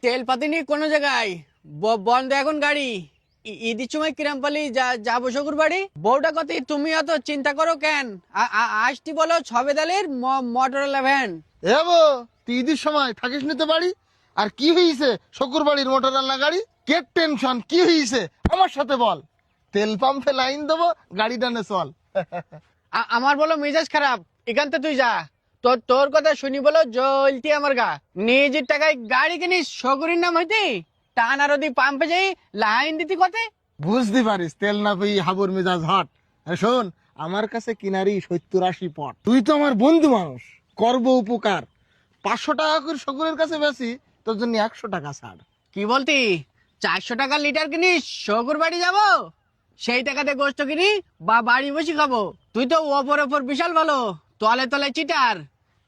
তেল পাতি নেই কোনো জায়গায়, বন্ধ এখন গাড়ি। ঈদের সময় কিরাম পালি যাবো শ্বশুর বাড়ি। বউটা কত, তুমি অত চিন্তা করো কেন? আসতি বলো ছবেদালের মোটরলা ভ্যান। এ বো, তুই ঈদের সময় থাকিস নিতে বাড়ি? আর কি হয়েছে শ্বশুর বাড়ির মোটর রান্না গাড়ি? কে টেনশন কি হয়েছে আমার সাথে বল। তেল পাম্পে লাইন দেবো, গাড়ি টানে চল। আমার বলো মেজাজ খারাপ, এখান থেকে তুই যা। তোর কথা শুনি বলো জ্বলতি আমার গা। নিজের টাকায় গাড়ি কিনিস শকুরির নাম হইতি, টানা রদি পাম্পে যাই লাইন দিতি কতে। বুঝতে পারিস তেল না পেয়ে হাবুর মেজাজ হট। শোন, আমার কাছে কিনারি 70-80 পট। তুই তো আমার বন্ধু মানুষ, করবো উপকার। 500 টাকা করে শকুরের কাছে বেশি, তোর জন্য 100 টাকা ছাড়। কি বলতি? 400 টাকা লিটার কিনিস শকুর বাড়ি যাব, সেই টাকাতে গোস্ত কিনি বা বাড়ি বসে খাবো। তুই তো ওপর ওপর বিশাল ভালো, তলে তলে চিটার।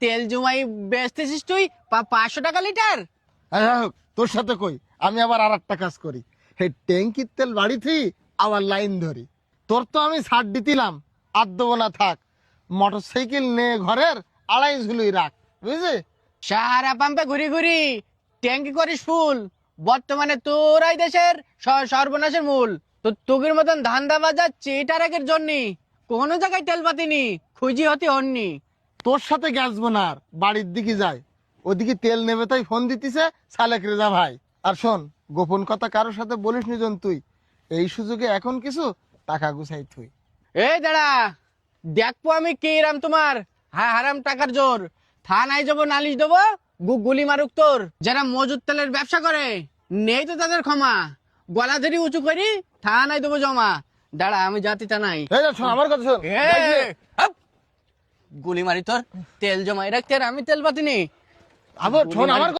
তেল জমাই বেচতেছিস তুই 500 টাকা লিটার। তোর সাথে কই, আমি আবার আর একটা কাজ করি। এই ট্যাঙ্কির তেল বাড়িতেই আবার লাইন ধরি। তোর তো আমি ছাড় দিতিলাম, আর দেবো না থাক। মোটরসাইকেল নে ঘরের আড়াই ঝুলুই রাখ, বুঝলি? সারা পাম্পে ঘুরি ঘুরি ট্যাঙ্কি করিস ফুল। বর্তমানে তোরাই দেশের সর্বনাশের মূল। তো তোগের মতন ধান্দা বাজার চিটারের জন্য কোনো জায়গায় তেল পাতিনি, খুঁজি হতে হননি। তোর সাথে গেছবো না আর, বাড়ির দিকে যাই। ওদিকে তেল নেবে তাই ফোন দিতিছে সালেক রেজা ভাই। আর শোন, গোপন কথা কারোর সাথে বলিস নি জন তুই। এই সুযোগে এখন কিছু টাকা গুছাই তুই। এই দাঁড়া, দেখবো আমি কি রাম তোমার হারাম টাকার জোর। থানায় যাবো, নালিশ দেবো, গুলি মারুক তোর। যারা মজুদ তেলের ব্যবসা করে নেই তো তাদের ক্ষমা, গলা ধরি উঁচু করি থানায় দেবো জমা। দাঁড়া আমি জাতি থানায়। এই যে শোন, আমার কথা শোন। হাপ! গুলি মারি তোর, তেল জমাই রাখতে আর আমি তেল পাতিনি। আবার শোন আমার